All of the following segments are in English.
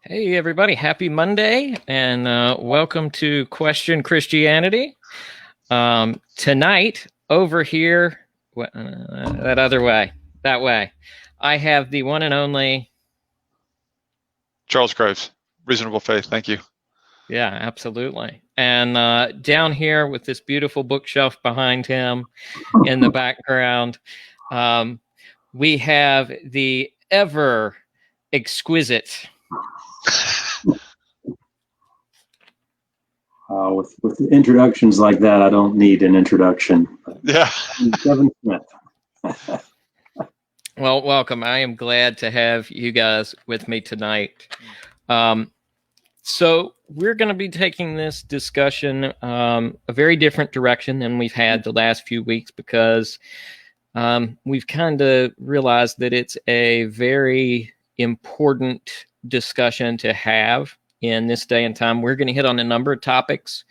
Hey, everybody. Happy Monday and welcome to Question Christianity. Tonight, over here, that other way, that way, I have the one and only. Charles Graves, Reasonable Faith. Thank you. Yeah, absolutely. And down here with this beautiful bookshelf behind him in the background, um, we have the ever exquisite. With introductions like that, I don't need an introduction. Yeah. Kevin Smith. Well, welcome. I am glad to have you guys with me tonight. So we're going to be taking this discussion a very different direction than we've had the last few weeks because we've kind of realized that it's a very important discussion to have in this day and time. We're going to hit on a number of topics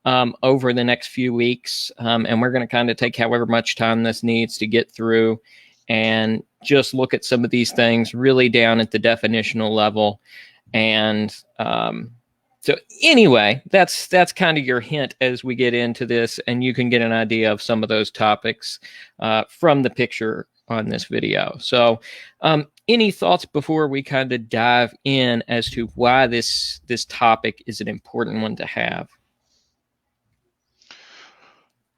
over the next few weeks, and we're going to kind of take however much time this needs to get through and just look at some of these things really down at the definitional level. And so anyway, that's kind of your hint as we get into this, and you can get an idea of some of those topics from the picture on this video. So any thoughts before we kind of dive in as to why this topic is an important one to have?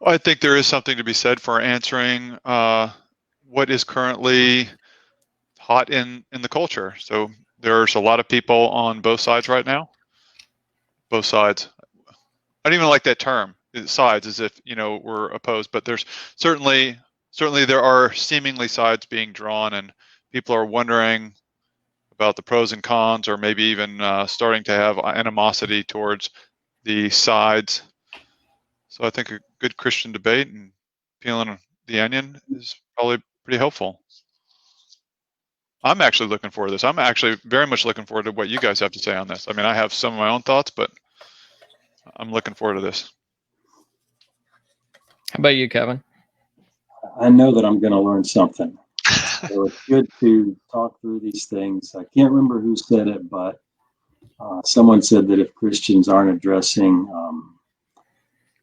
I think there is something to be said for answering what is currently hot in the culture. So there's a lot of people on both sides right now. Both sides. I don't even like that term, sides, as if, we're opposed, but there's certainly there are seemingly sides being drawn, and people are wondering about the pros and cons, or maybe even starting to have animosity towards the sides. So I think a good Christian debate and peeling the onion is probably pretty helpful. I'm actually looking forward to this. I'm actually very much looking forward to what you guys have to say on this. I mean, I have some of my own thoughts, but I'm looking forward to this. How about you, Kevin? I know that I'm going to learn something. So it's good to talk through these things. I can't remember who said it, but someone said that if Christians aren't addressing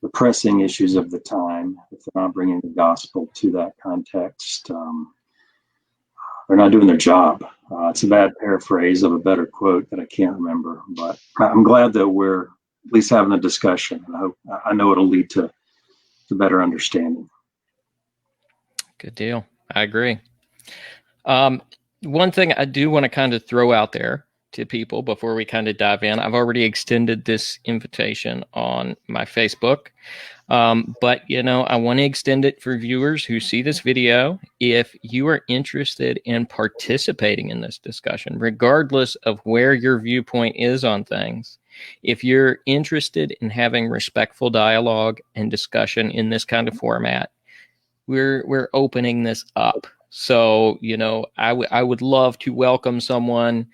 the pressing issues of the time, if they're not bringing the gospel to that context, they're not doing their job. It's a bad paraphrase of a better quote that I can't remember, but I'm glad that we're at least having a discussion. I know it'll lead to better understanding. Good deal. I agree. One thing I do want to kind of throw out there to people before we kind of dive in, I've already extended this invitation on my Facebook. But, I want to extend it for viewers who see this video. If you are interested in participating in this discussion, regardless of where your viewpoint is on things, if you're interested in having respectful dialogue and discussion in this kind of format, we're opening this up. So, I would love to welcome someone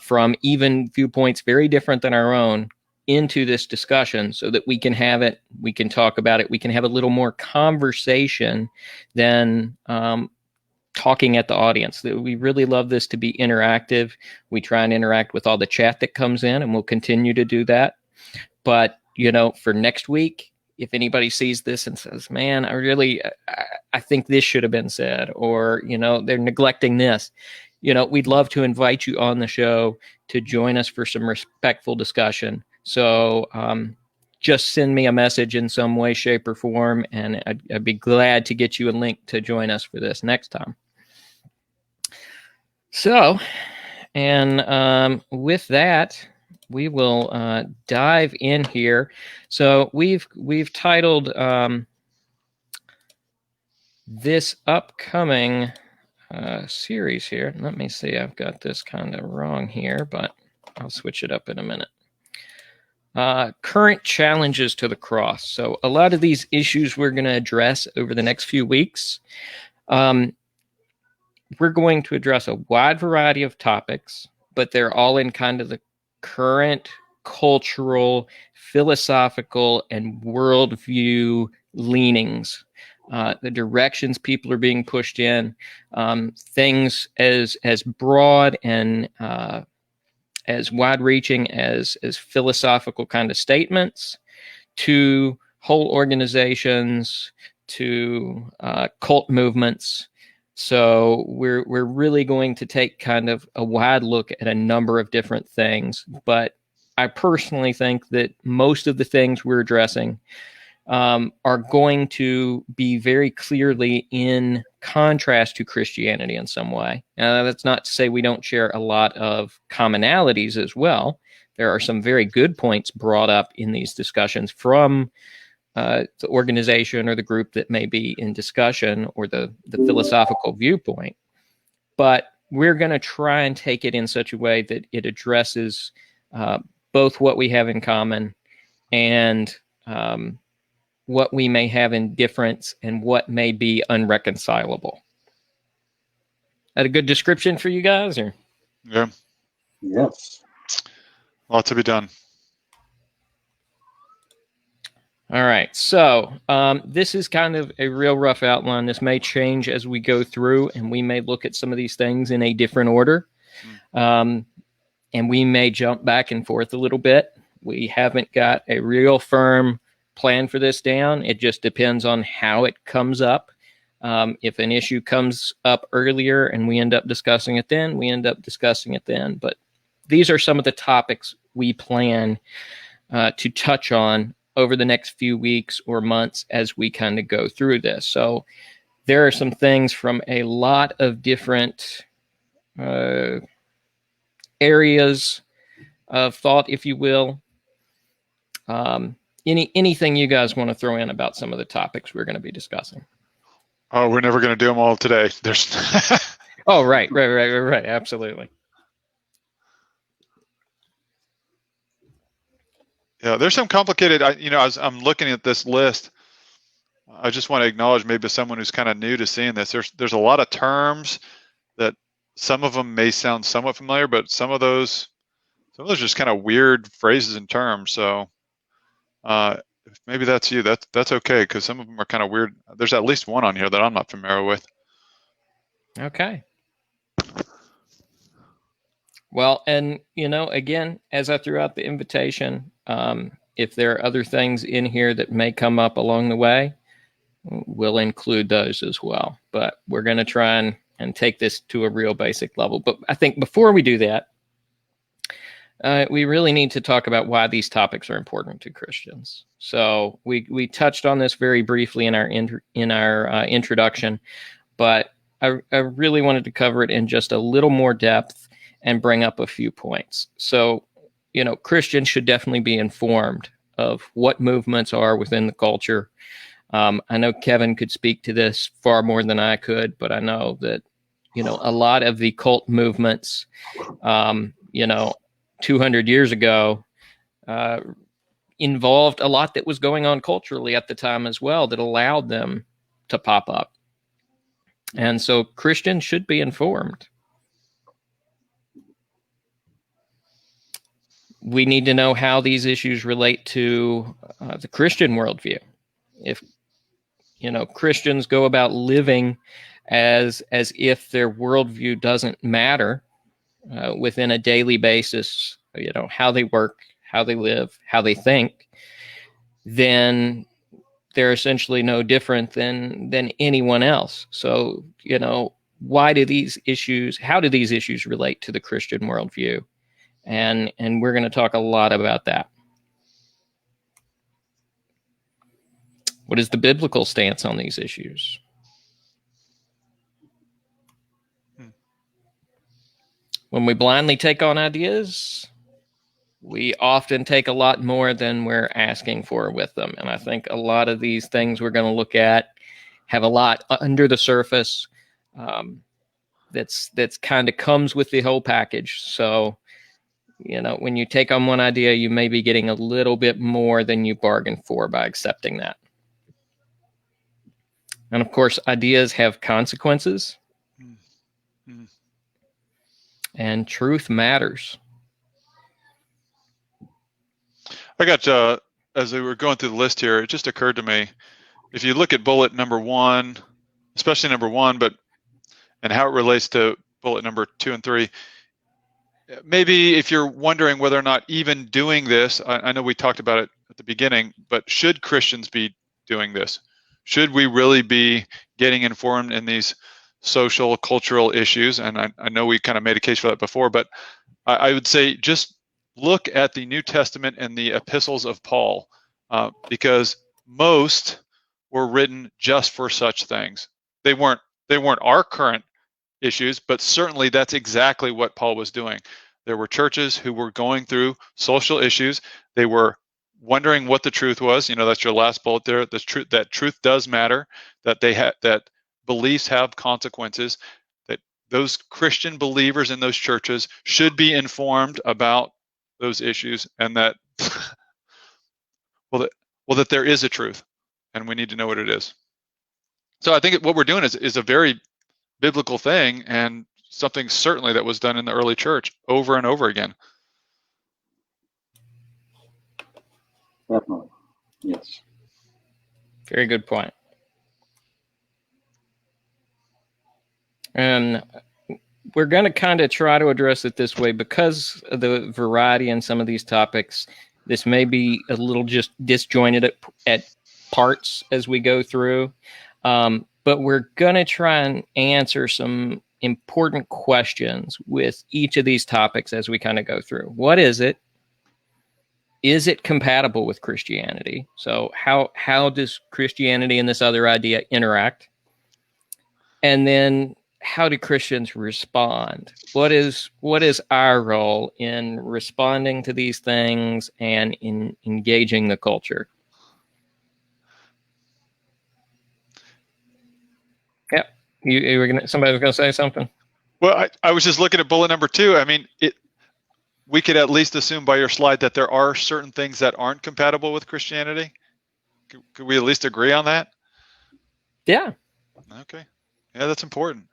from even viewpoints very different than our own into this discussion so that we can have it, we can talk about it, we can have a little more conversation than talking at the audience. We really love this to be interactive. We try and interact with all the chat that comes in, and we'll continue to do that. But, for next week, if anybody sees this and says, man, I think this should have been said, or, they're neglecting this, we'd love to invite you on the show to join us for some respectful discussion. So just send me a message in some way, shape, or form, and I'd be glad to get you a link to join us for this next time. So, and with that, we will dive in here. So we've titled this upcoming series here. Let me see. I've got this kind of wrong here, but I'll switch it up in a minute. Current challenges to the cross. So a lot of these issues we're going to address over the next few weeks. We're going to address a wide variety of topics, but they're all in kind of the current cultural, philosophical, and worldview leanings. The directions people are being pushed in, things as broad and as wide-reaching as philosophical kind of statements, to whole organizations, to cult movements. So we're really going to take kind of a wide look at a number of different things. But I personally think that most of the things we're addressing are going to be very clearly in contrast to Christianity in some way. That's not to say we don't share a lot of commonalities as well. There are some very good points brought up in these discussions from the organization or the group that may be in discussion, or the philosophical viewpoint. But we're going to try and take it in such a way that it addresses both what we have in common and what we may have in difference and what may be unreconcilable. That a good description for you guys? Or? Yeah. Yes. Lot to be done. All right. So this is kind of a real rough outline. This may change as we go through, and we may look at some of these things in a different order. And we may jump back and forth a little bit. We haven't got a real firm plan for this down. It just depends on how it comes up. If an issue comes up earlier and we end up discussing it then, we end up discussing it then. But these are some of the topics we plan to touch on over the next few weeks or months as we kind of go through this. So there are some things from a lot of different areas of thought, if you will. Anything you guys want to throw in about some of the topics we're going to be discussing? Oh, we're never going to do them all today. There's. Oh, right. Absolutely. Yeah, there's some complicated. As I'm looking at this list, I just want to acknowledge maybe someone who's kind of new to seeing this. There's a lot of terms that some of them may sound somewhat familiar, but some of those are just kind of weird phrases and terms. So if maybe that's you. That's okay, because some of them are kind of weird. There's at least one on here that I'm not familiar with. Okay. Well, and again, as I threw out the invitation, if there are other things in here that may come up along the way, we'll include those as well. But we're going to try and take this to a real basic level. But I think before we do that, we really need to talk about why these topics are important to Christians. So we touched on this very briefly in our introduction, but I really wanted to cover it in just a little more depth and bring up a few points. So, Christians should definitely be informed of what movements are within the culture. I know Kevin could speak to this far more than I could, but I know that, a lot of the cult movements, 200 years ago, involved a lot that was going on culturally at the time as well that allowed them to pop up. And so Christians should be informed. We need to know how these issues relate to the Christian worldview. If, Christians go about living as if their worldview doesn't matter within a daily basis, how they work, how they live, how they think, then they're essentially no different than anyone else. So, how do these issues relate to the Christian worldview? And we're going to talk a lot about that. What is the biblical stance on these issues? When we blindly take on ideas, we often take a lot more than we're asking for with them. And I think a lot of these things we're going to look at have a lot under the surface that's kind of comes with the whole package. So, when you take on one idea, you may be getting a little bit more than you bargained for by accepting that. And of course, ideas have consequences. And truth matters. I got, as we were going through the list here, it just occurred to me, if you look at bullet number 1, especially number 1, and how it relates to bullet number 2 and 3, maybe if you're wondering whether or not even doing this, I know we talked about it at the beginning, but should Christians be doing this? Should we really be getting informed in these social, cultural issues? And I know we kind of made a case for that before, but I would say just look at the New Testament and the epistles of Paul, because most were written just for such things. They weren't our current issues, but certainly that's exactly what Paul was doing. There were churches who were going through social issues. They were wondering what the truth was. That's your last bullet there. That truth does matter. That beliefs have consequences. That those Christian believers in those churches should be informed about those issues, and that that there is a truth, and we need to know what it is. So I think what we're doing is a very biblical thing, and something certainly that was done in the early church over and over again. Definitely. Yes. Very good point. And we're going to kind of try to address it this way because of the variety in some of these topics. This may be a little just disjointed at parts as we go through. But we're going to try and answer some important questions with each of these topics as we kind of go through. What is it? Is it compatible with Christianity? So how does Christianity and this other idea interact? And then how do Christians respond? What is our role in responding to these things and in engaging the culture? Yep. You were somebody was gonna say something? Well, I was just looking at bullet number 2. I mean, we could at least assume by your slide that there are certain things that aren't compatible with Christianity. Could we at least agree on that? Yeah. Okay. Yeah, that's important.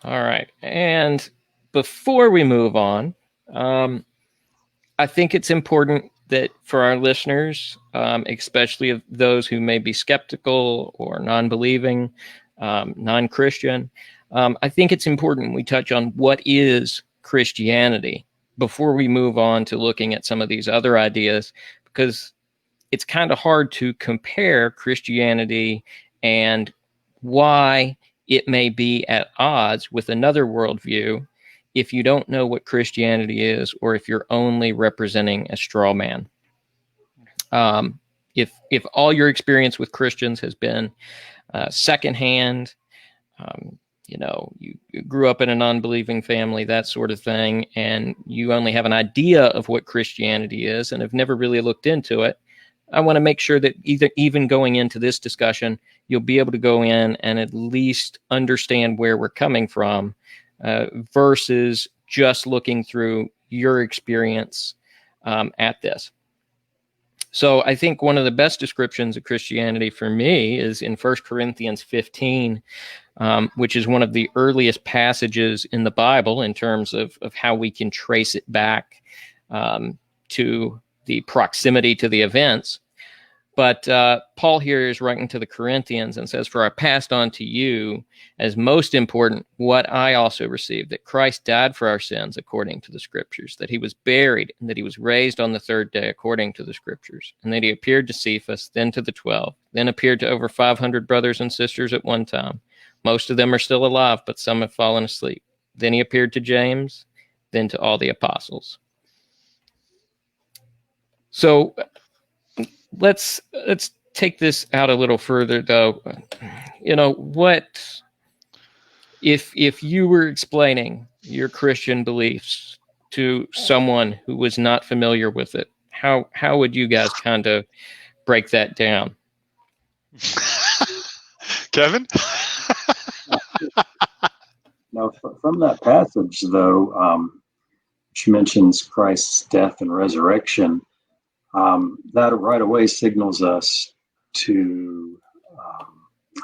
All right. And before we move on, I think it's important that for our listeners, especially of those who may be skeptical or non-believing, non-Christian, I think it's important we touch on what is Christianity before we move on to looking at some of these other ideas, because it's kind of hard to compare Christianity and why it may be at odds with another worldview if you don't know what Christianity is, or if you're only representing a straw man. If all your experience with Christians has been secondhand, you grew up in a non-believing family, that sort of thing, and you only have an idea of what Christianity is and have never really looked into it, I want to make sure that even going into this discussion, you'll be able to go in and at least understand where we're coming from, versus just looking through your experience at this. So I think one of the best descriptions of Christianity for me is in 1 Corinthians 15, which is one of the earliest passages in the Bible in terms of how we can trace it back to the proximity to the events. But Paul here is writing to the Corinthians and says, "For I passed on to you as most important what I also received, that Christ died for our sins according to the Scriptures, that he was buried, and that he was raised on the third day according to the Scriptures, and that he appeared to Cephas, then to the 12, then appeared to over 500 brothers and sisters at one time. Most of them are still alive, but some have fallen asleep. Then he appeared to James, then to all the apostles." So let's take this out a little further, though. What if you were explaining your Christian beliefs to someone who was not familiar with it? How would you guys kind of break that down? Kevin? Now, from that passage, though, which mentions Christ's death and resurrection, that right away signals us to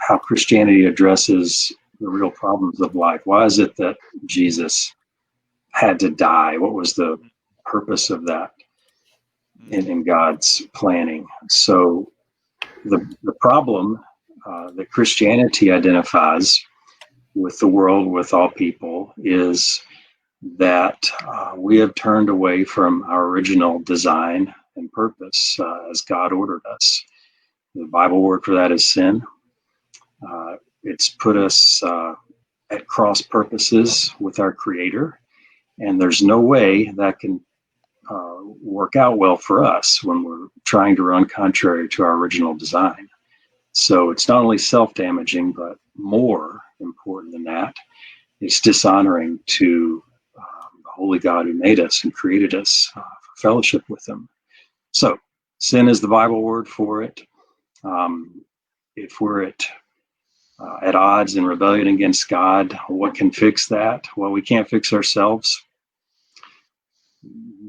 how Christianity addresses the real problems of life. Why is it that Jesus had to die? What was the purpose of that in God's planning? So the problem that Christianity identifies with the world, with all people, is that we have turned away from our original design and purpose as God ordered us. The Bible word for that is sin. It's put us at cross purposes with our Creator, and there's no way that can work out well for us when we're trying to run contrary to our original design. So it's not only self-damaging, but more important than that, it's dishonoring to the holy God who made us and created us for fellowship with Him. So sin is the Bible word for it. If we're at odds and rebellion against God, what can fix that? Well, we can't fix ourselves.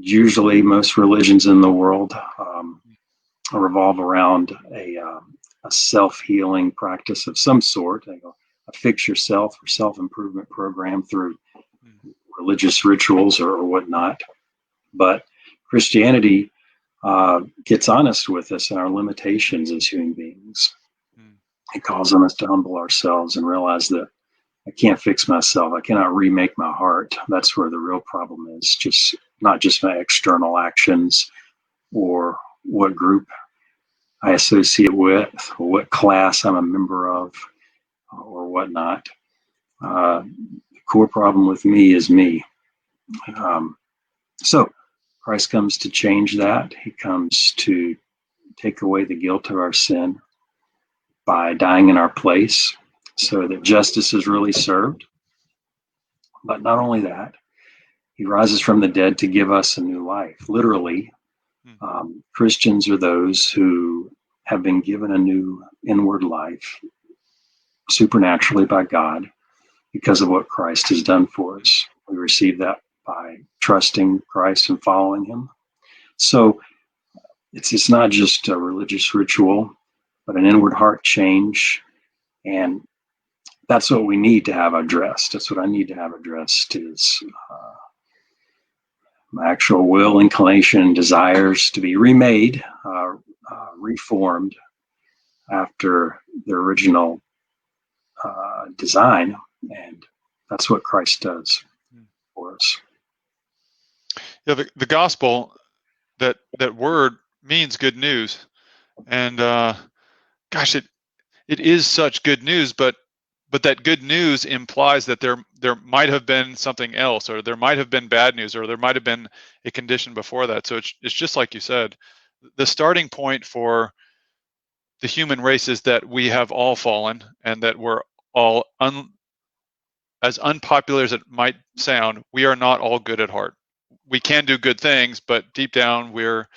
Usually, most religions in the world revolve around a self-healing practice of some sort, a fix yourself or self-improvement program through religious rituals or whatnot. But Christianity gets honest with us and our limitations as human beings. It calls on us to humble ourselves and realize that I can't fix myself. I cannot remake my heart. That's where the real problem is. Just not just my external actions or what group I associate with or what class I'm a member of or whatnot. The core problem with me is me. So Christ comes to change that. He comes to take away the guilt of our sin by dying in our place so that justice is really served. But not only that, He rises from the dead to give us a new life. Literally, Christians are those who have been given a new inward life supernaturally by God because of what Christ has done for us. We receive that by trusting Christ and following Him. So it's not just a religious ritual, but an inward heart change. And that's what we need to have addressed. That's what I need to have addressed is my actual will, inclination, and desires to be remade, reformed after the original design. And that's what Christ does for us. Yeah, the gospel, that word means good news. And gosh, it is such good news, but that good news implies that there might have been something else, or there might have been bad news, or there might have been a condition before that. So it's just like you said, the starting point for the human race is that we have all fallen, and that we're all, as unpopular as it might sound, we are not all good at heart. We can do good things, but deep down we're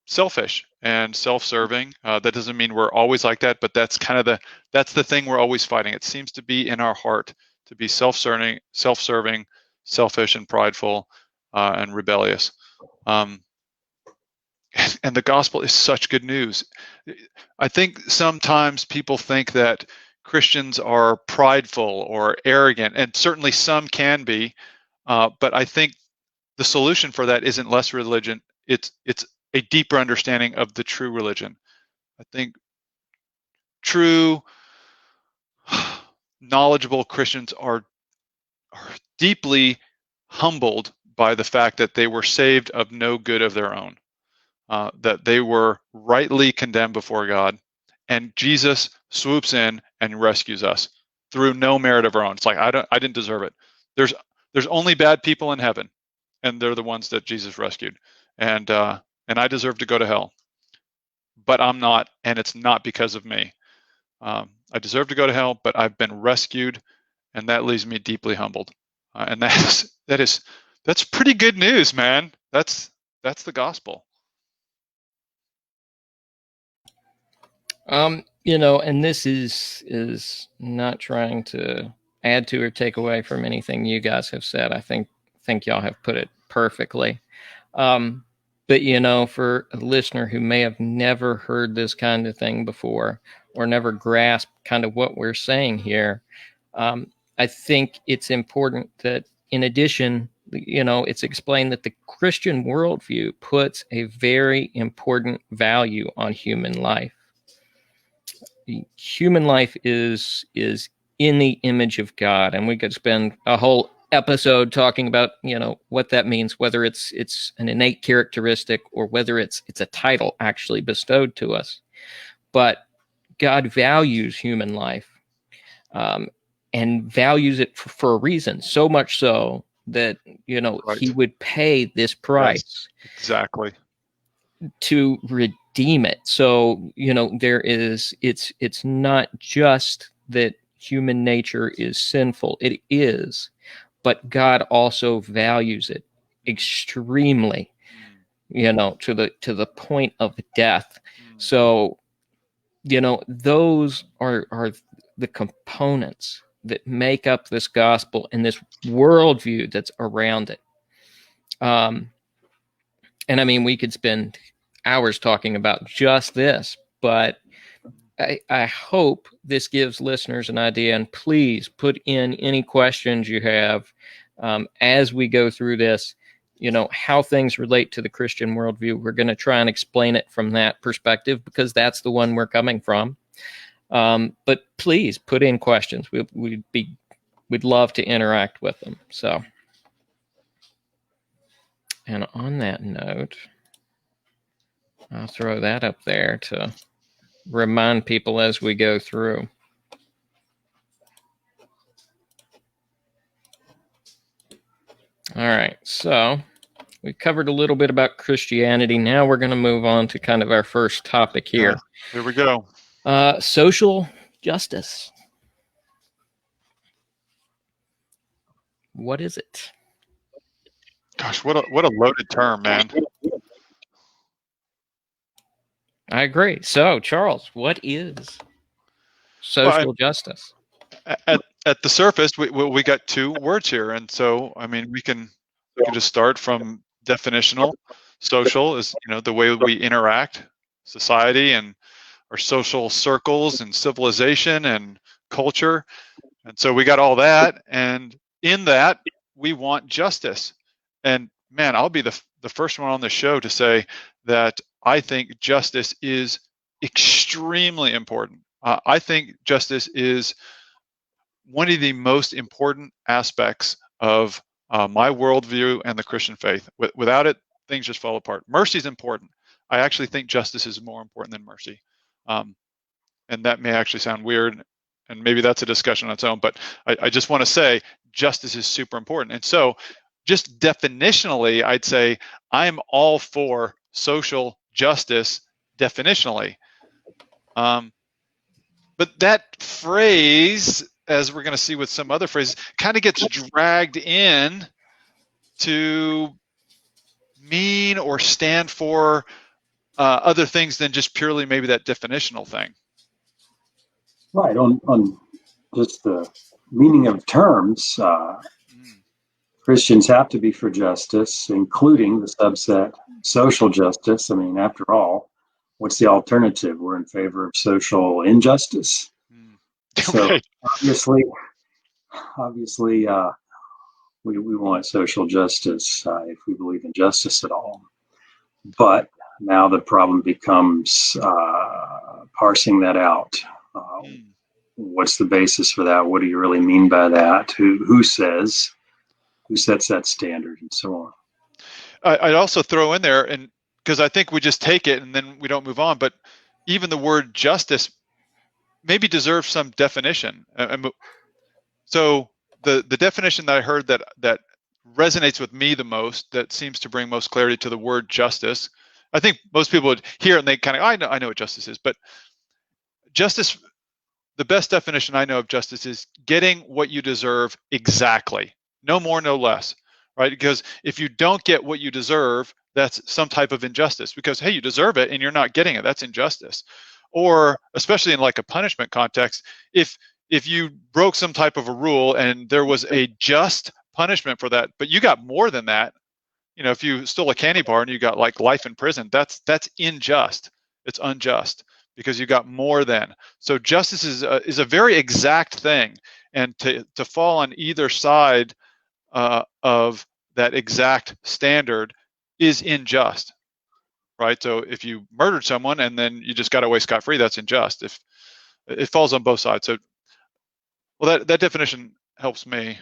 selfish and self-serving. That doesn't mean we're always like that, but that's kind of that's the thing we're always fighting. It seems to be in our heart to be self-serving, selfish, and prideful, and rebellious. And the gospel is such good news. I think sometimes people think that Christians are prideful or arrogant, and certainly some can be, but I think the solution for that isn't less religion. It's a deeper understanding of the true religion. I think true, knowledgeable Christians are deeply humbled by the fact that they were saved of no good of their own, that they were rightly condemned before God, and Jesus swoops in and rescues us through no merit of our own. It's like I didn't deserve it. There's only bad people in heaven, and they're the ones that Jesus rescued, and I deserve to go to hell, but I'm not, and it's not because of me. I deserve to go to hell, but I've been rescued, and that leaves me deeply humbled. And that's pretty good news, man. That's the gospel. And this is not trying to add to or take away from anything you guys have said. I think y'all have put it perfectly. But for a listener who may have never heard this kind of thing before or never grasped kind of what we're saying here, I think it's important that in addition, it's explained that the Christian worldview puts a very important value on human life. Human life is in the image of God. And we could spend a whole episode talking about, what that means, whether it's an innate characteristic or whether it's a title actually bestowed to us. But God values human life, and values it for a reason, so much so that, Right. he would pay this price. Yes, exactly. To redeem it. So, it's not just that human nature is sinful. It is, but God also values it extremely, to the point of death. So, those are the components that make up this gospel and this worldview that's around it. And I mean, we could spend hours talking about just this, but I hope this gives listeners an idea. And please put in any questions you have as we go through this, how things relate to the Christian worldview. We're going to try and explain it from that perspective because that's the one we're coming from. But please put in questions. We'd love to interact with them. So, and on that note, I'll throw that up there to remind people as we go through. All right, so we covered a little bit about Christianity. Now we're going to move on to kind of our first topic here. Here we go. Social justice. What is it? Gosh, what a loaded term, man. I agree. So, Charles, what is social justice? At the surface, we got two words here, and so I mean we can just start from definitional. Social is the way we interact, society, and our social circles and civilization and culture, and so we got all that, and in that we want justice. And man, I'll be the first one on the show to say that I think justice is extremely important. I think justice is one of the most important aspects of my worldview and the Christian faith. Without it, things just fall apart. Mercy is important. I actually think justice is more important than mercy. And that may actually sound weird, and maybe that's a discussion on its own, but I just want to say justice is super important. And so just definitionally, I'd say I'm all for social justice definitionally. But that phrase, as we're going to see with some other phrases, kind of gets dragged in to mean or stand for other things than just purely maybe that definitional thing. Right, on just the meaning of terms, Christians have to be for justice, including the subset social justice. I mean, after all, what's the alternative? We're in favor of social injustice. So obviously, we want social justice if we believe in justice at all. But now the problem becomes parsing that out. What's the basis for that? What do you really mean by that? Who says? Who sets that standard, and so on? I'd also throw in there, and because I think we just take it and then we don't move on, but even the word justice maybe deserves some definition. So the definition that I heard that resonates with me the most, that seems to bring most clarity to the word justice. I think most people would hear it and they kind of, I know what justice is, but justice, the best definition I know of justice is getting what you deserve exactly, no more, no less, right? Because if you don't get what you deserve, that's some type of injustice, because hey, you deserve it and you're not getting it, that's injustice. Or especially in like a punishment context, if you broke some type of a rule and there was a just punishment for that, but you got more than that, if you stole a candy bar and you got like life in prison, that's unjust. It's unjust because you got more than. So justice is a very exact thing, and to fall on either side of that exact standard is unjust, right? So if you murdered someone and then you just got away scot-free, that's unjust. If it falls on both sides. So Well, that definition helps me.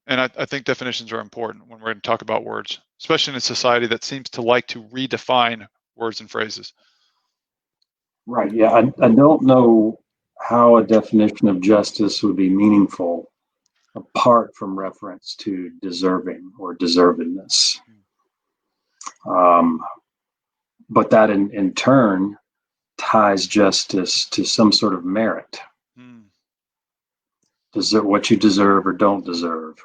And I think definitions are important when we're going to talk about words, especially in a society that seems to like to redefine words and phrases. Right. Yeah. I don't know how a definition of justice would be meaningful apart from reference to deserving or deservedness. But that in turn ties justice to some sort of merit. Deserve what you deserve or don't deserve.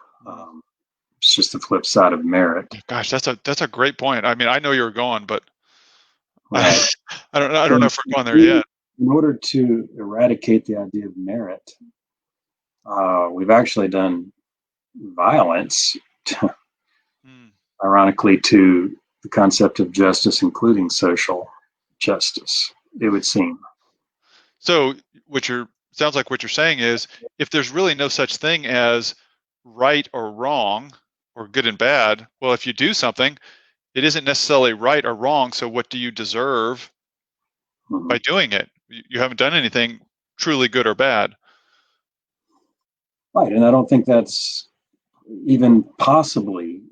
It's just the flip side of merit. Gosh, that's a great point. I mean, I know you're going, but Right. I don't know if we're going there yet. In order to eradicate the idea of merit, we've actually done violence, ironically, to the concept of justice, including social justice, it would seem. So sounds like what you're saying is, if there's really no such thing as right or wrong or good and bad, well, if you do something, it isn't necessarily right or wrong. So what do you deserve by doing it? You haven't done anything truly good or bad. Right. And I don't think that's even possibly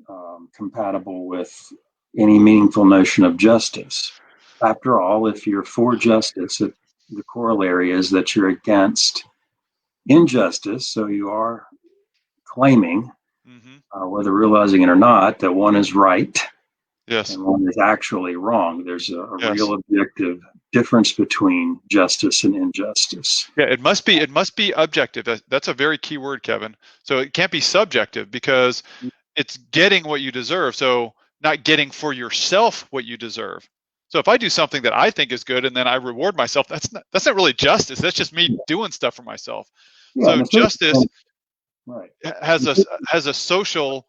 compatible with any meaningful notion of justice. After all, if you're for justice, the corollary is that you're against injustice. So you are claiming, whether realizing it or not, that one is right. Yes. And one is actually wrong. There's a real objective difference between justice and injustice. Yeah, it must be objective. That's a very key word, Kevin. So it can't be subjective, because it's getting what you deserve. So not getting for yourself what you deserve. So if I do something that I think is good and then I reward myself, that's not really justice. That's just me doing stuff for myself. Yeah, so justice has a a social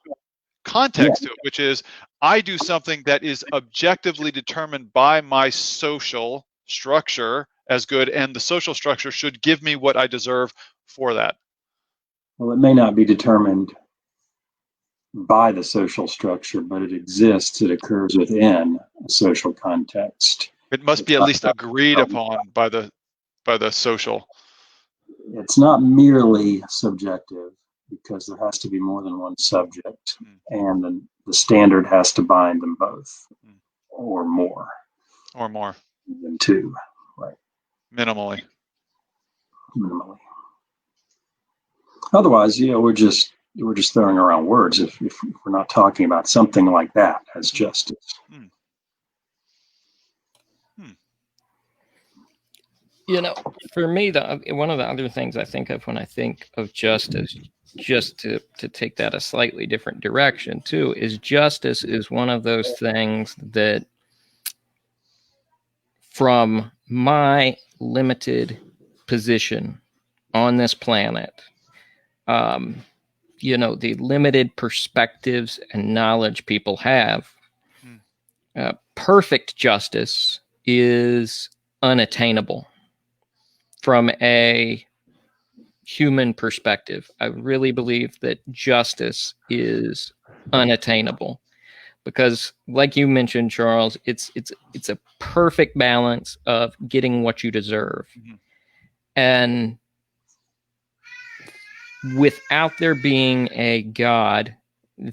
context to it, which is I do something that is objectively determined by my social structure as good, and the social structure should give me what I deserve for that. Well, it may not be determined by the social structure, but it exists. It occurs within a social context. It must be at least agreed upon by the social. It's not merely subjective, because there has to be more than one subject, and the standard has to bind them both, or more than two, right? Minimally. Otherwise, we're just throwing around words if we're not talking about something like that as justice. For me, one of the other things I think of when I think of justice, just to take that a slightly different direction too, is justice is one of those things that, from my limited position on this planet, the limited perspectives and knowledge people have, perfect justice is unattainable from a human perspective. I really believe that justice is unattainable because, like you mentioned, Charles, it's a perfect balance of getting what you deserve. And without there being a God,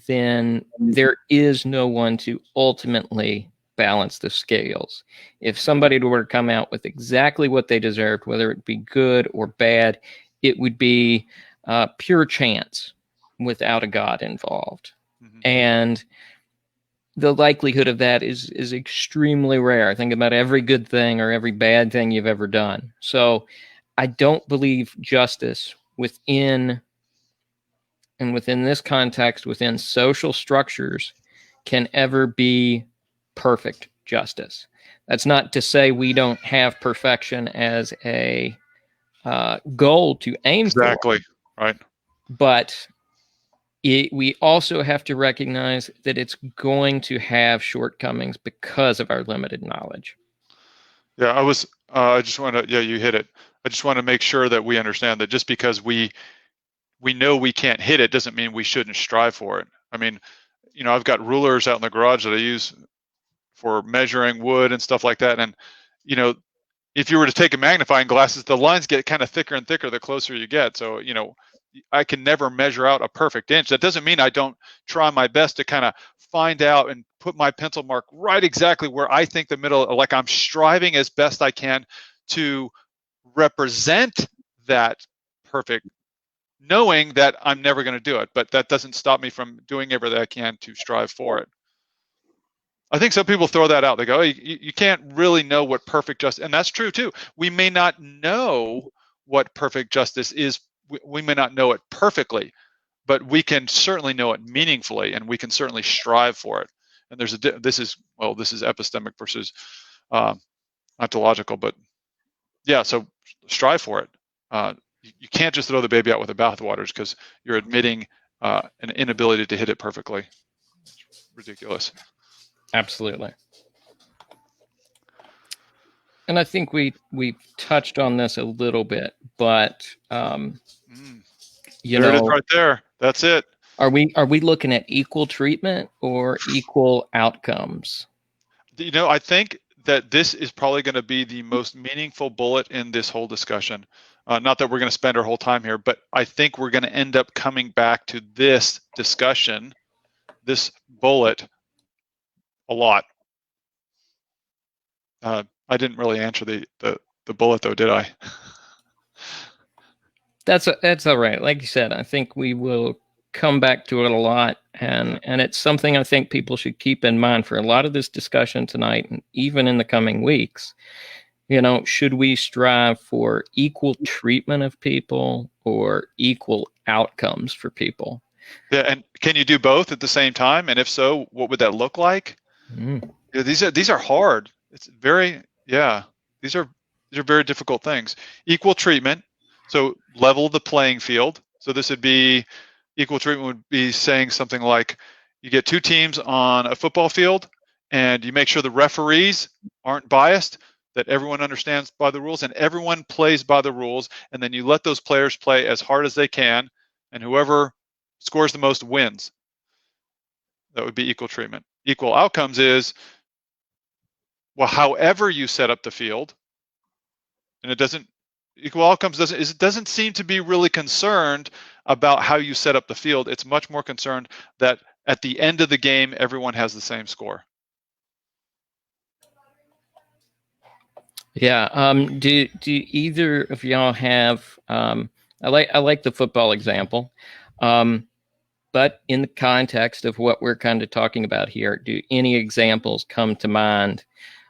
then there is no one to ultimately balance the scales. If somebody were to come out with exactly what they deserved, whether it be good or bad, it would be pure chance without a God involved. And the likelihood of that is extremely rare. Think about every good thing or every bad thing you've ever done. So I don't believe justice within this context, within social structures, can ever be perfect justice. That's not to say we don't have perfection as a goal to aim for. Exactly, right. But we also have to recognize that it's going to have shortcomings because of our limited knowledge. Yeah, I just want to, you hit it. I just want to make sure that we understand that just because we know we can't hit it doesn't mean we shouldn't strive for it. I mean, I've got rulers out in the garage that I use for measuring wood and stuff like that. And, if you were to take a magnifying glass, the lines get kind of thicker and thicker the closer you get. So, I can never measure out a perfect inch. That doesn't mean I don't try my best to kind of find out and put my pencil mark right exactly where I think the middle, like I'm striving as best I can to represent that perfect, knowing that I'm never going to do it, but that doesn't stop me from doing everything I can to strive for it. I think some people throw that out. They go, oh, you can't really know what perfect justice, and that's true too. We may not know what perfect justice is. We may not know it perfectly, but we can certainly know it meaningfully, and we can certainly strive for it. And this is epistemic versus ontological, but yeah, so strive for it. You can't just throw the baby out with the bathwaters, because you're admitting an inability to hit it perfectly. It's ridiculous. Absolutely. And I think we touched on this a little bit, but there it is right there. That's it. Are we looking at equal treatment or equal outcomes? I think that this is probably going to be the most meaningful bullet in this whole discussion. Not that we're going to spend our whole time here, but I think we're going to end up coming back to this discussion, this bullet, a lot. I didn't really answer the bullet though, did I? That's all right. Like you said, I think we will come back to it a lot, and it's something I think people should keep in mind for a lot of this discussion tonight, and even in the coming weeks. Should we strive for equal treatment of people or equal outcomes for people? Yeah, and can you do both at the same time? And if so, what would that look like? These are hard. It's very, these are very difficult things. Equal treatment, so level the playing field. So this would be, equal treatment would be saying something like, you get two teams on a football field, and you make sure the referees aren't biased, that everyone understands by the rules, and everyone plays by the rules, and then you let those players play as hard as they can, and whoever scores the most wins. That would be equal treatment. Equal outcomes is, well, however you set up the field, and equal outcomes doesn't seem to be really concerned about how you set up the field. It's much more concerned that at the end of the game, everyone has the same score. Yeah. Do either of y'all have? I like the football example, but in the context of what we're kind of talking about here, do any examples come to mind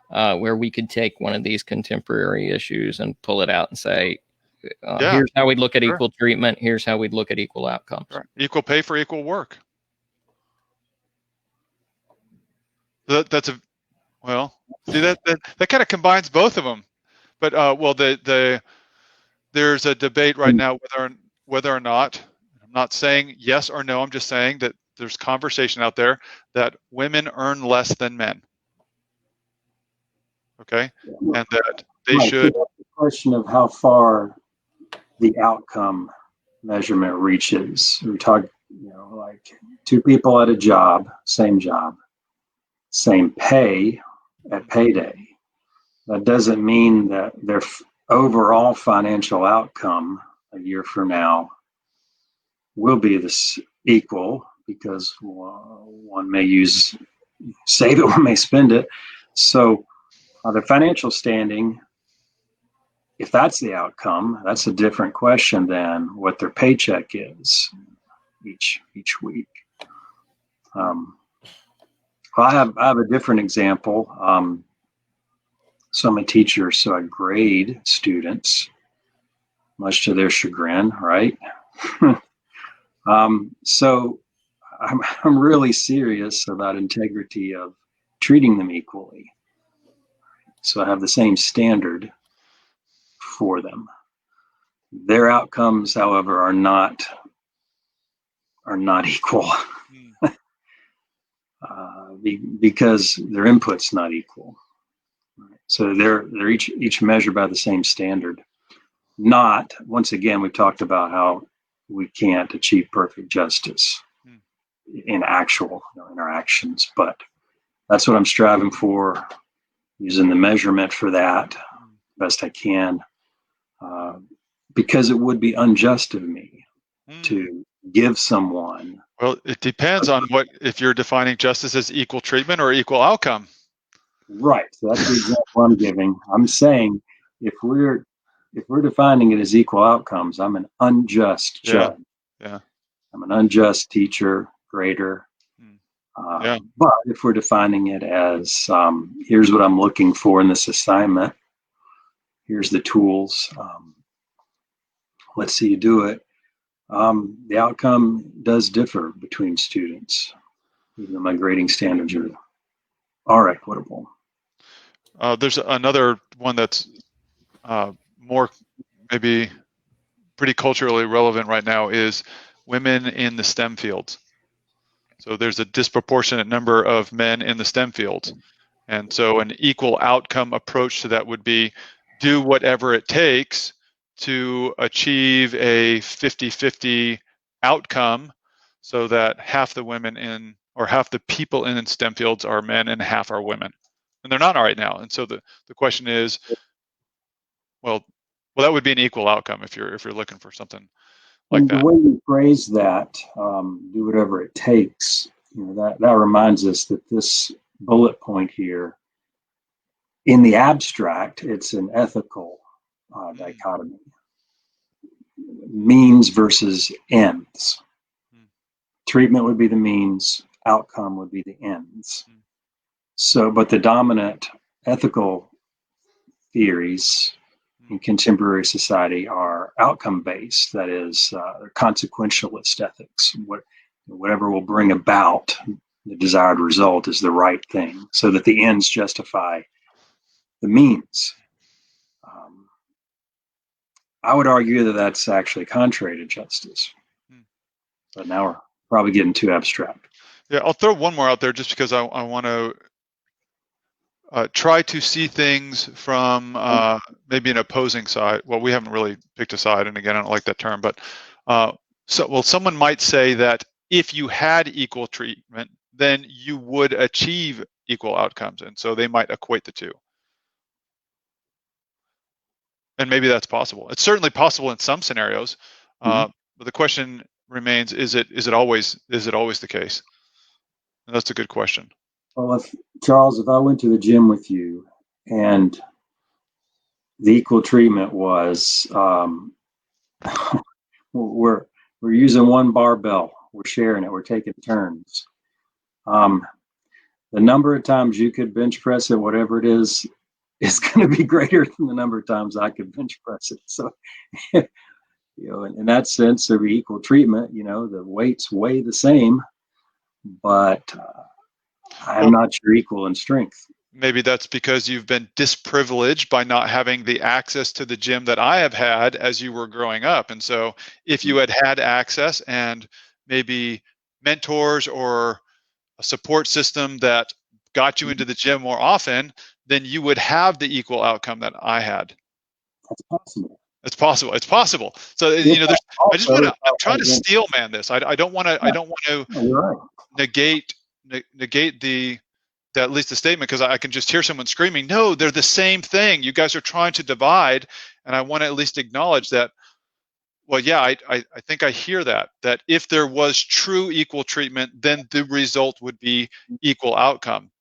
where we could take one of these contemporary issues and pull it out and say, here's how we'd look at equal treatment. Here's how we'd look at equal outcomes. Right. Equal pay for equal work. That's a, well, see, that kind of combines both of them. But there's a debate right now whether or not, I'm not saying yes or no, I'm just saying that there's conversation out there that women earn less than men. Okay, and that they should. The question of how far the outcome measurement reaches. We talk, like two people at a job, same pay at payday. That doesn't mean that their overall financial outcome a year from now will be this equal, because one may save it, one may spend it. So their financial standing, if that's the outcome, that's a different question than what their paycheck is each week. I have a different example. So I'm a teacher, so I grade students, much to their chagrin, right? So I'm really serious about integrity of treating them equally. So I have the same standard for them. Their outcomes, however, are not equal because their input's not equal. So they're each measured by the same standard. Not, once again, we've talked about how we can't achieve perfect justice in actual interactions, but that's what I'm striving for, using the measurement for that. best I can, because it would be unjust of me to give someone. Well, it depends on if you're defining justice as equal treatment or equal outcome. Right. So that's the example I'm giving. I'm saying if we're defining it as equal outcomes, I'm an unjust judge. Yeah. I'm an unjust teacher, grader. Yeah. But if we're defining it as here's what I'm looking for in this assignment, here's the tools, let's see you do it. The outcome does differ between students, even though my grading standards are equitable. There's another one that's more maybe pretty culturally relevant right now is women in the STEM fields. So there's a disproportionate number of men in the STEM fields. And so an equal outcome approach to that would be do whatever it takes to achieve a 50-50 outcome so that half the women or half the people in STEM fields are men and half are women. And they're not right now. And so the question is, well, that would be an equal outcome if you're looking for something like and that. The way you phrase that, do whatever it takes, that reminds us that this bullet point here, in the abstract, it's an ethical dichotomy. Means versus ends. Treatment would be the means, outcome would be the ends. So, but the dominant ethical theories in contemporary society are outcome-based, that is, consequentialist ethics. Whatever will bring about the desired result is the right thing, so that the ends justify the means. I would argue that that's actually contrary to justice. But now we're probably getting too abstract. Yeah, I'll throw one more out there just because I want to try to see things from maybe an opposing side. Well, we haven't really picked a side, and again, I don't like that term, but someone might say that if you had equal treatment, then you would achieve equal outcomes, and so they might equate the two. And maybe that's possible. It's certainly possible in some scenarios, but the question remains: is it always the case? And that's a good question. Well, Charles, if I went to the gym with you and the equal treatment was we're using one barbell, we're sharing it, we're taking turns. The number of times you could bench press it, whatever it is going to be greater than the number of times I could bench press it. So, in that sense, there'd be equal treatment. The weights weigh the same, but I'm not sure equal in strength. Maybe that's because you've been disprivileged by not having the access to the gym that I have had as you were growing up. And so if you had access and maybe mentors or a support system that got you into the gym more often, then you would have the equal outcome that I had. That's possible. It's possible. It's possible. So I just want to. I'm trying to steel man this. I don't want to. I don't want to negate at least the statement, because I can just hear someone screaming, "No, they're the same thing. You guys are trying to divide." And I want to at least acknowledge that. Well, yeah, I think I hear that if there was true equal treatment, then the result would be equal outcome.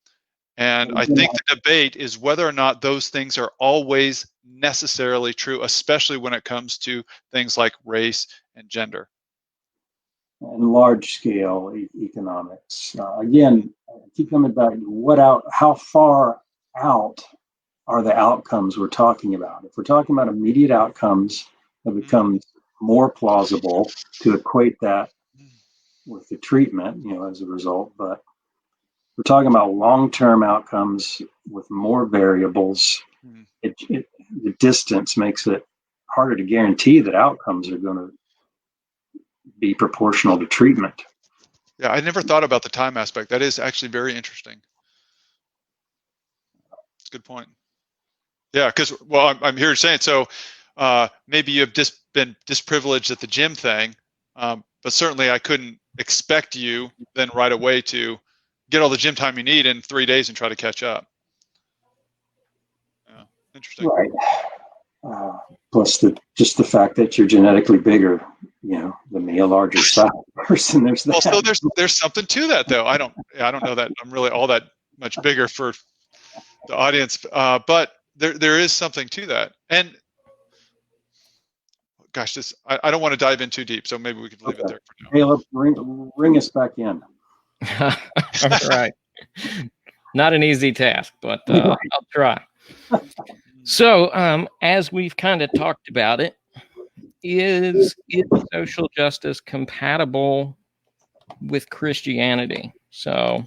And I think the debate is whether or not those things are always necessarily true, especially when it comes to things like race and gender. And large scale economics. Again, I keep coming back to how far out are the outcomes we're talking about? If we're talking about immediate outcomes, it becomes more plausible to equate that with the treatment, as a result. But we're talking about long-term outcomes with more variables. The distance makes it harder to guarantee that outcomes are going to be proportional to treatment. Yeah, I never thought about the time aspect. That is actually very interesting. It's a good point. Yeah, because, well, I'm here saying, so maybe you've been disprivileged at the gym thing, but certainly I couldn't expect you then right away to get all the gym time you need in 3 days and try to catch up. Yeah. Interesting. Right. Plus just the fact that you're genetically bigger, than me, a larger size person. There's that. Also, there's something to that, though. I don't know that I'm really all that much bigger for the audience, but there is something to that. And gosh, I don't want to dive in too deep, so maybe we could leave it there for now. Caleb, bring us back in. All right. Not an easy task, but I'll try. So, as we've kind of talked about it, is social justice compatible with Christianity? So,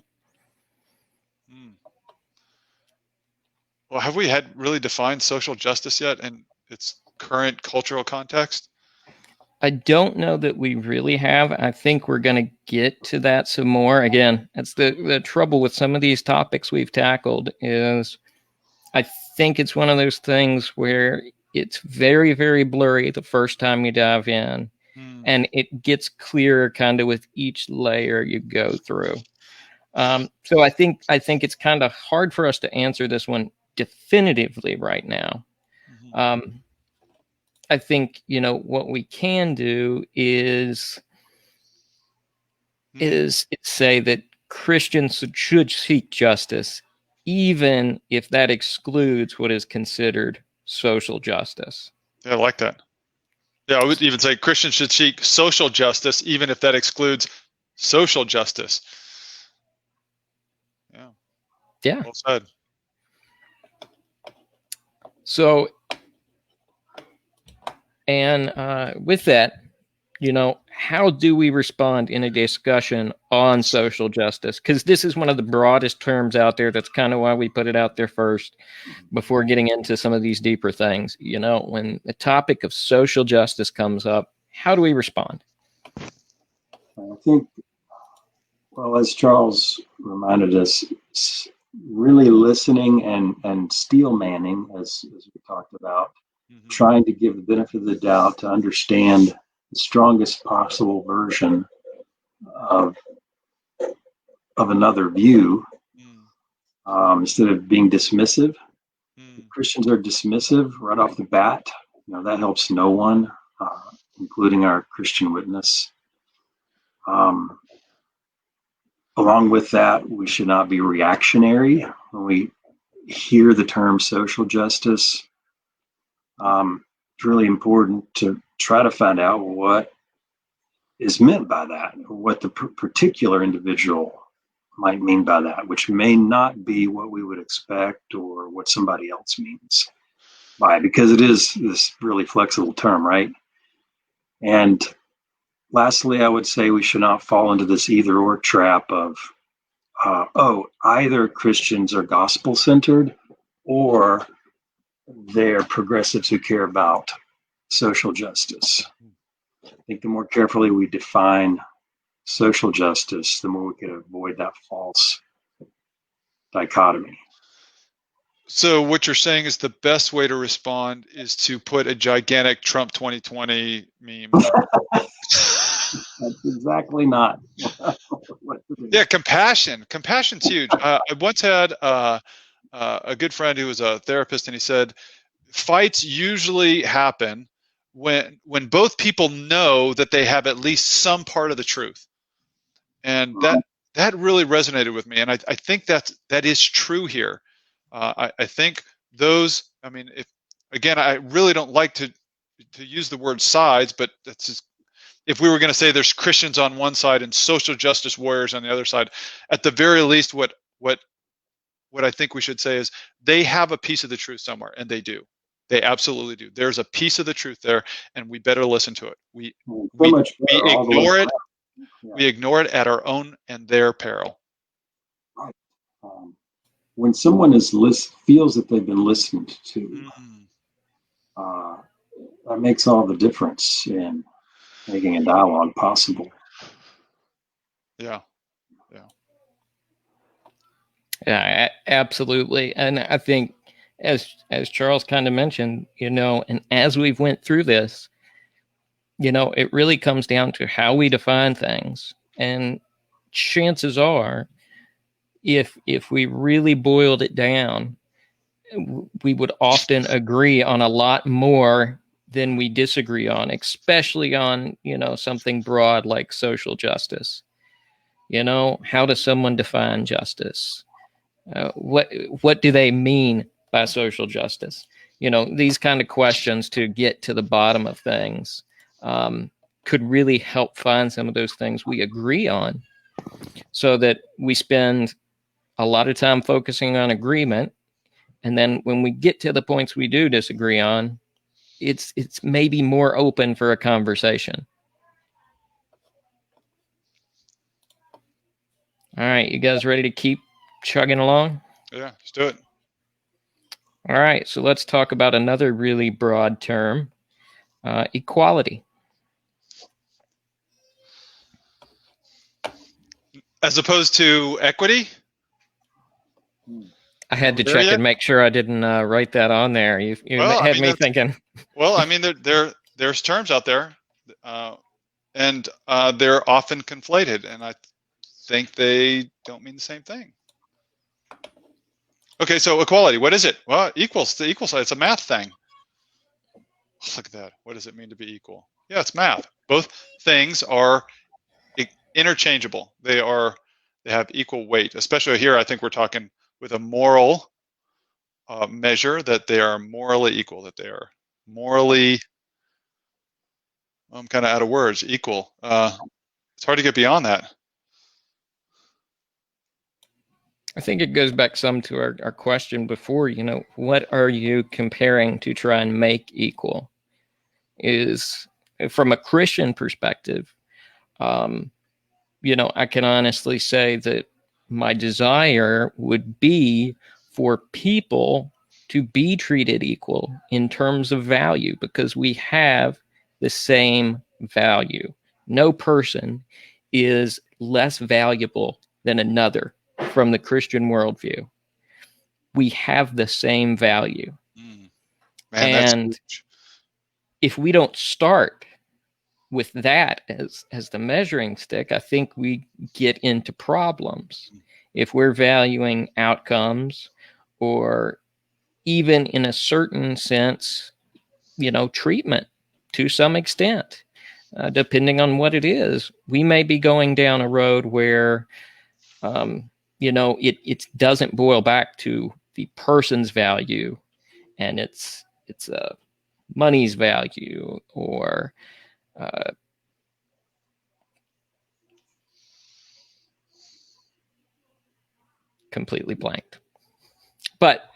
well, have we had really defined social justice yet in its current cultural context? I don't know that we really have. I think we're going to get to that some more. Again, that's the trouble with some of these topics we've tackled is I think it's one of those things where it's very, very blurry the first time you dive in, and it gets clearer kind of with each layer you go through. So I think it's kind of hard for us to answer this one definitively right now. I think, what we can do is say that Christians should seek justice, even if that excludes what is considered social justice. Yeah, I like that. Yeah, I would even say Christians should seek social justice, even if that excludes social justice. Yeah. Well said. So, and with that, how do we respond in a discussion on social justice? Because this is one of the broadest terms out there. That's kind of why we put it out there first before getting into some of these deeper things. When the topic of social justice comes up, how do we respond? I think, well, as Charles reminded us, really listening and steel manning, as we talked about, trying to give the benefit of the doubt to understand the strongest possible version of another view, instead of being dismissive. Christians are dismissive right off the bat. That helps no one, including our Christian witness. Along with that, we should not be reactionary when we hear the term social justice. It's really important to try to find out what is meant by that, or what the particular individual might mean by that, which may not be what we would expect or what somebody else means by it, because it is this really flexible term, right? And lastly, I would say we should not fall into this either or trap of, either Christians are gospel-centered or they're progressives who care about social justice. I think the more carefully we define social justice, the more we can avoid that false dichotomy. So what you're saying is the best way to respond is to put a gigantic Trump 2020 meme. That's exactly not. Yeah, compassion. Compassion's huge. I once had a good friend who was a therapist, and he said, fights usually happen when both people know that they have at least some part of the truth. And that really resonated with me. And I think that is true here. I think those, I really don't like to use the word sides, but that's just, if we were going to say there's Christians on one side and social justice warriors on the other side, at the very least, what I think we should say is they have a piece of the truth somewhere, and they do. They absolutely do. There's a piece of the truth there, and we better listen to it. We ignore it. Yeah. We ignore it at our own and their peril. Right. When someone feels that they've been listened to, that makes all the difference in making a dialogue possible. Yeah. Yeah, absolutely. And I think as Charles kind of mentioned, and as we've went through this, it really comes down to how we define things. And chances are, if we really boiled it down, we would often agree on a lot more than we disagree on, especially on, something broad like social justice. How does someone define justice? What do they mean by social justice? These kind of questions to get to the bottom of things could really help find some of those things we agree on, so that we spend a lot of time focusing on agreement. And then when we get to the points we do disagree on, it's maybe more open for a conversation. All right, you guys ready to keep chugging along? Yeah, let's do it. All right, so let's talk about another really broad term, equality. As opposed to equity? I had to check and make sure I didn't write that on there. You had me thinking. Well, I mean, there's terms out there, and they're often conflated, and I think they don't mean the same thing. Okay, so equality, what is it? Well, equals, the equal sign, it's a math thing. Look at that. What does it mean to be equal? Yeah, it's math. Both things are interchangeable. They have equal weight. Especially here, I think we're talking with a moral measure, that they are morally equal, that they are morally, I'm kind of out of words, equal. It's hard to get beyond that. I think it goes back some to our question before, what are you comparing to try and make equal? Is, from a Christian perspective, I can honestly say that my desire would be for people to be treated equal in terms of value, because we have the same value. No person is less valuable than another from the Christian worldview. We have the same value. Man, and if we don't start with that as the measuring stick, I think we get into problems. If we're valuing outcomes, or even in a certain sense, treatment to some extent, depending on what it is, we may be going down a road where, it doesn't boil back to the person's value, and it's money's value, or completely blanked. But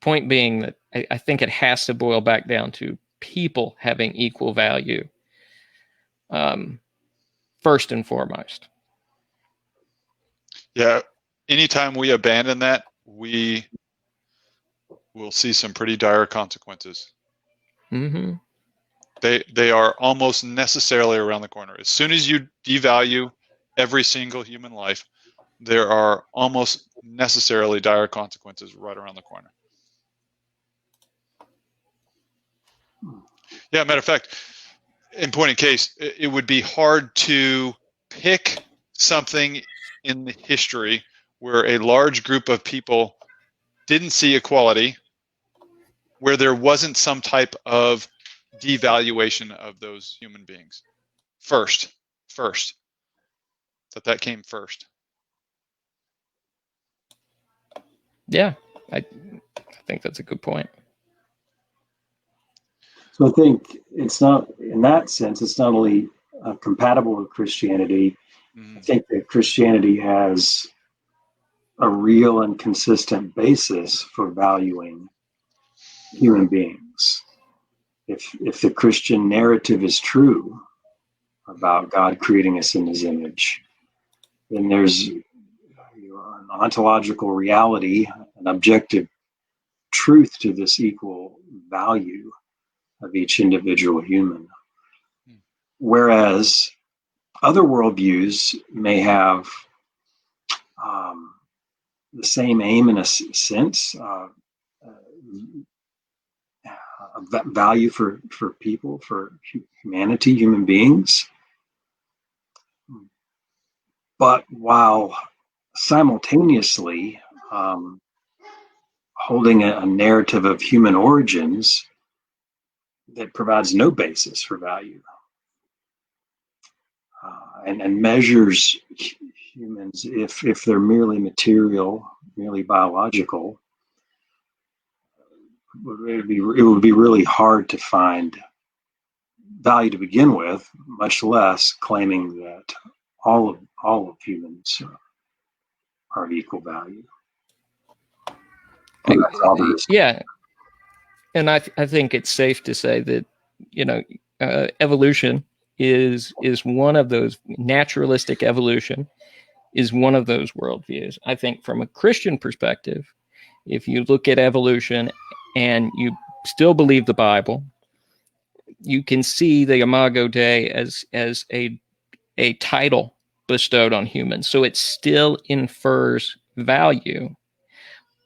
point being that I think it has to boil back down to people having equal value, first and foremost. Yeah, anytime we abandon that, we will see some pretty dire consequences. Mm-hmm. They are almost necessarily around the corner. As soon as you devalue every single human life, there are almost necessarily dire consequences right around the corner. Yeah, matter of fact, in point in case, it would be hard to pick something in the history where a large group of people didn't see equality, where there wasn't some type of devaluation of those human beings. First, that came first. Yeah, I think that's a good point. So I think it's not, in that sense, it's not only compatible with Christianity. I think that Christianity has a real and consistent basis for valuing human beings. If the Christian narrative is true about God creating us in his image, then there's an ontological reality, an objective truth to this equal value of each individual human. Whereas other worldviews may have the same aim in a sense, value for people, for humanity, human beings. But while simultaneously holding a narrative of human origins that provides no basis for value, and measures humans if they're merely material, merely biological. It would be really hard to find value to begin with, much less claiming that all of humans are of equal value. And that's all there is. Yeah, and I think it's safe to say that, you know, evolution is one of those, naturalistic evolution is one of those worldviews. I think from a Christian perspective, if you look at evolution and you still believe the Bible, you can see the Imago Dei as a title bestowed on humans. So it still infers value,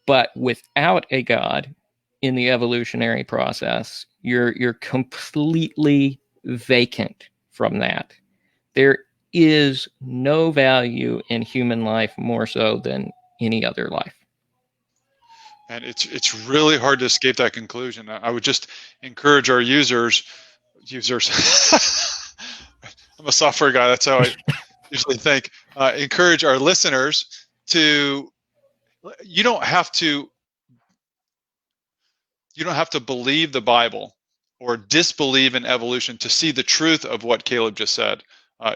but without a God in the evolutionary process, you're completely vacant from that. There is no value in human life more so than any other life. And it's really hard to escape that conclusion. I would just encourage our users. I'm a software guy. That's how I usually think. Encourage our listeners to. You don't have to believe the Bible or disbelieve in evolution to see the truth of what Caleb just said.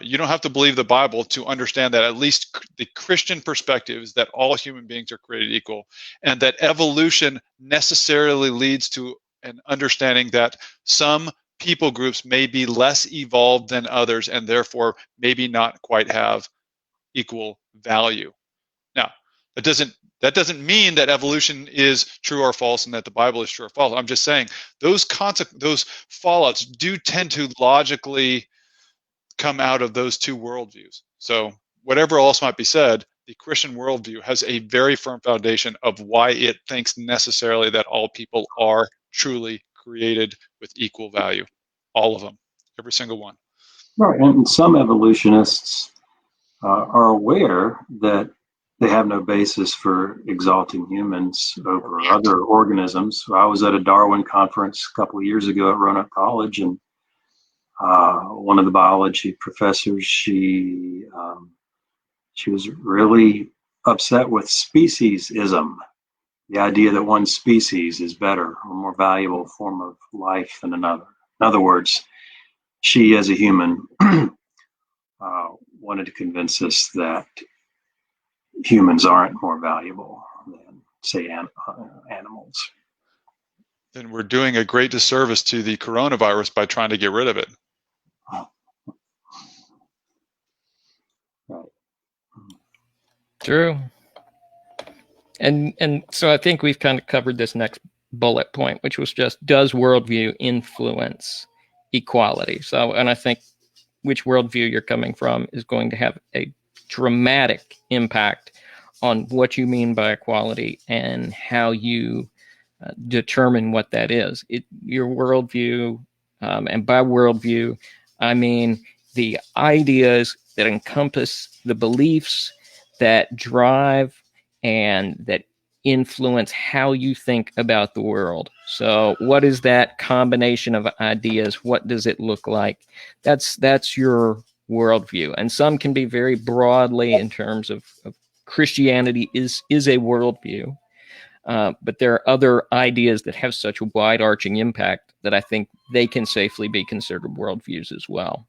You don't have to believe the Bible to understand that at least the Christian perspective is that all human beings are created equal, and that evolution necessarily leads to an understanding that some people groups may be less evolved than others and therefore maybe not quite have equal value. Now, that doesn't mean that evolution is true or false and that the Bible is true or false. I'm just saying those fallouts do tend to logically come out of those two worldviews. So whatever else might be said, the Christian worldview has a very firm foundation of why it thinks necessarily that all people are truly created with equal value. All of them, every single one. Right, and some evolutionists are aware that they have no basis for exalting humans over other organisms. So I was at a Darwin conference a couple of years ago at Roanoke College, and one of the biology professors, she was really upset with speciesism, the idea that one species is better or more valuable form of life than another. In other words, she, as a human, wanted to convince us that humans aren't more valuable than, say, animals. Then we're doing a great disservice to the coronavirus by trying to get rid of it. Right. True. And so I think we've kind of covered this next bullet point, which was just, does worldview influence equality? So, and I think which worldview you're coming from is going to have a dramatic impact on what you mean by equality and how you determine what that is. Your worldview, and by worldview, I mean the ideas that encompass the beliefs that drive and that influence how you think about the world. So what is that combination of ideas? What does it look like? That's your worldview. And some can be very broadly in terms of Christianity is a worldview. But there are other ideas that have such a wide arching impact that I think they can safely be considered worldviews as well.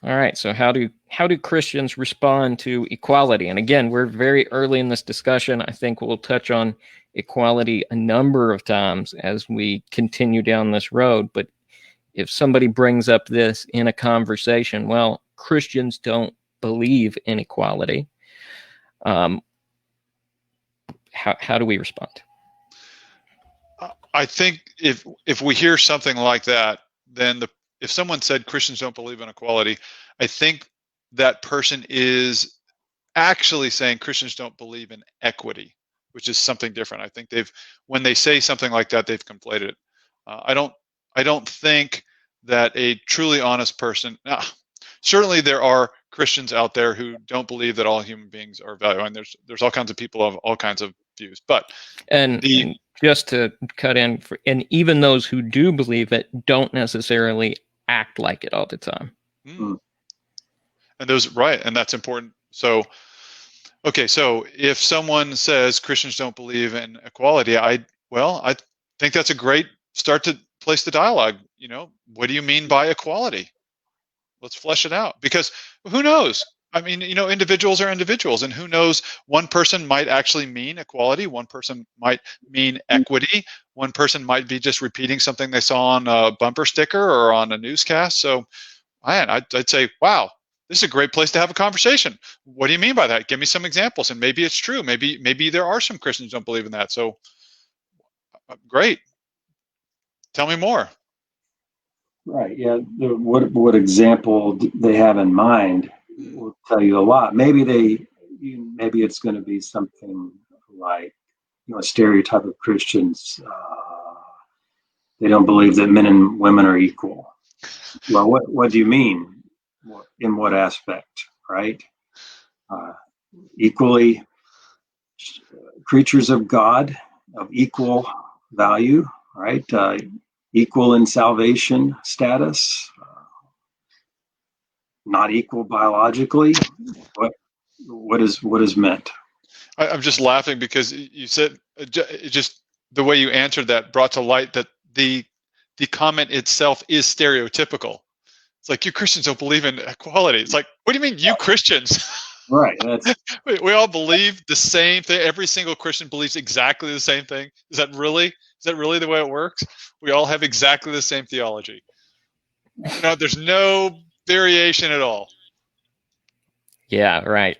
All right, so how do Christians respond to equality? And again, we're very early in this discussion. I think we'll touch on equality a number of times as we continue down this road. But if somebody brings up this in a conversation, well, Christians don't believe in equality. How do we respond? I think if we hear something like that, then if someone said Christians don't believe in equality, I think that person is actually saying Christians don't believe in equity, which is something different. I think when they say something like that, they've conflated it. I don't think that a truly honest person. Certainly, there are Christians out there who don't believe that all human beings are valuable. And there's all kinds of people of all kinds of views. But and just to cut in, and even those who do believe it don't necessarily act like it all the time. And that's important. So, okay, so if someone says Christians don't believe in equality, I think that's a great start to place the dialogue. What do you mean by equality? Let's flesh it out, because who knows? I mean, individuals are individuals, and who knows? One person might actually mean equality. One person might mean equity. One person might be just repeating something they saw on a bumper sticker or on a newscast. So, I'd say, wow, this is a great place to have a conversation. What do you mean by that? Give me some examples, and maybe it's true. Maybe there are some Christians who don't believe in that. So, great. Tell me more. Right. Yeah. What example they have in mind will tell you a lot. Maybe it's going to be something like, a stereotype of Christians. They don't believe that men and women are equal. Well, what do you mean? In what aspect? Right. Equally creatures of God, of equal value. Right. Equal in salvation status, not equal biologically. What is meant? I'm just laughing because you said just the way you answered that brought to light that the comment itself is stereotypical. It's like, you Christians don't believe in equality. It's like, what do you mean, you Christians? Right. We all believe the same thing. Every single Christian believes exactly the same thing. Is that really the way it works? We all have exactly the same theology. There's no variation at all. Yeah, right.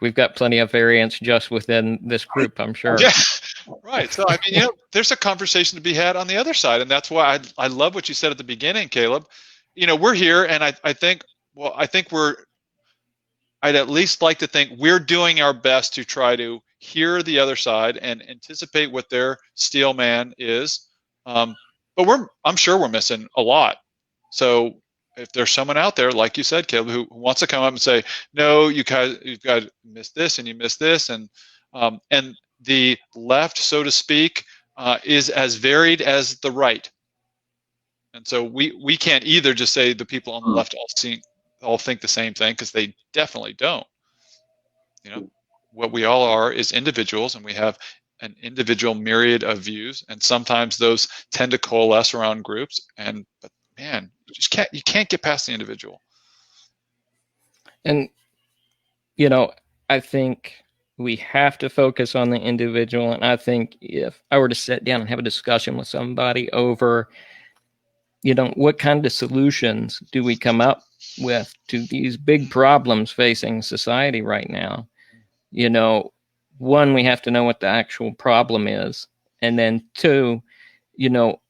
We've got plenty of variance just within this group, I'm sure. Yeah, right. So, I mean, there's a conversation to be had on the other side. And that's why I love what you said at the beginning, Caleb. We're here, and I think I'd at least like to think we're doing our best to try to hear the other side and anticipate what their steel man is. But I'm sure we're missing a lot. So if there's someone out there, like you said, Caleb, who wants to come up and say, no, you've got to miss this and you miss this, and the left, so to speak, is as varied as the right. And so we can't either just say the people on the left all think the same thing, because they definitely don't. What we all are is individuals, and we have an individual myriad of views, and sometimes those tend to coalesce around groups. But man, you can't get past the individual. And I think we have to focus on the individual. And I think if I were to sit down and have a discussion with somebody over, what kind of solutions do we come up with to these big problems facing society right now? One, we have to know what the actual problem is. And then two,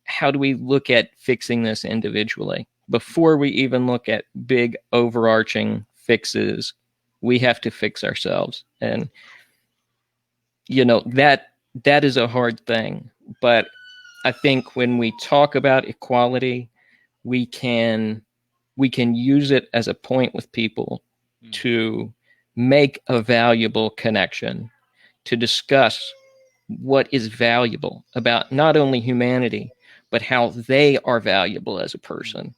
how do we look at fixing this individually? Before we even look at big overarching fixes, we have to fix ourselves. And, that is a hard thing. But I think when we talk about equality, we can use it as a point with people to make a valuable connection, to discuss what is valuable about not only humanity, but how they are valuable as a person.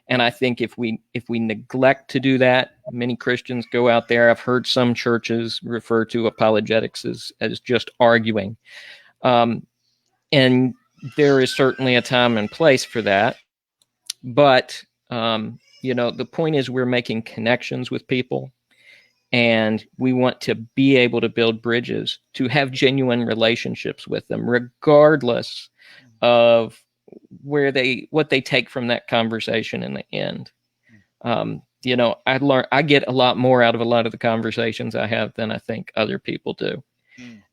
And I think if we neglect to do that, many Christians go out there. I've heard some churches refer to apologetics as just arguing. And there is certainly a time and place for that. But, the point is we're making connections with people, and we want to be able to build bridges to have genuine relationships with them, regardless of what they take from that conversation in the end. I get a lot more out of a lot of the conversations I have than I think other people do.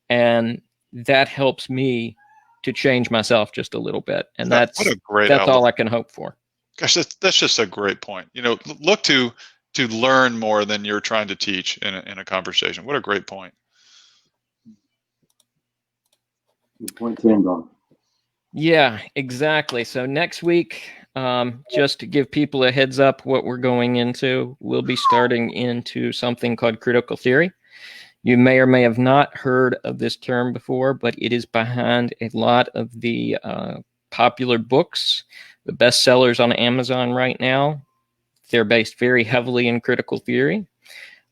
And that helps me to change myself just a little bit. And that's all I can hope for. Gosh, that's just a great point. Look to learn more than you're trying to teach in a conversation. What a great point. Good point to end on. Yeah, exactly. So next week, just to give people a heads up what we're going into, we'll be starting into something called critical theory. You may or may have not heard of this term before, but it is behind a lot of the popular books, the bestsellers on Amazon right now. They're based very heavily in critical theory.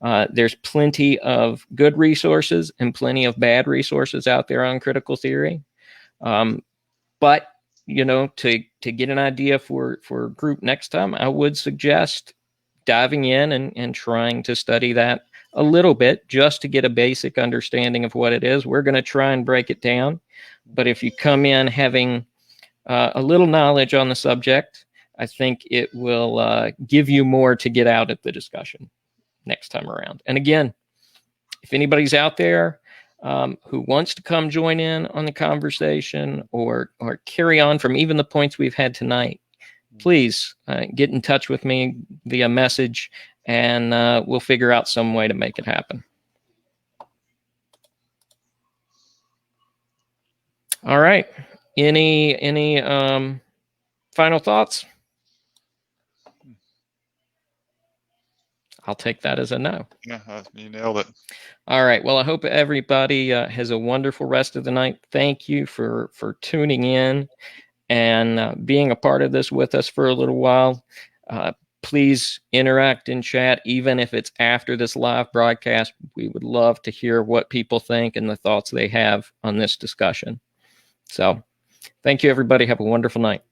There's plenty of good resources and plenty of bad resources out there on critical theory. But to get an idea for a group next time, I would suggest diving in and trying to study that a little bit just to get a basic understanding of what it is. We're going to try and break it down. But if you come in having a little knowledge on the subject, I think it will give you more to get out of the discussion next time around. And again, if anybody's out there who wants to come join in on the conversation or carry on from even the points we've had tonight, please get in touch with me via message, and we'll figure out some way to make it happen. All right. Any final thoughts? I'll take that as a no. Yeah, you nailed it. All right. Well, I hope everybody has a wonderful rest of the night. Thank you for tuning in and being a part of this with us for a little while. Please interact in chat, even if it's after this live broadcast. We would love to hear what people think and the thoughts they have on this discussion. So thank you, everybody. Have a wonderful night.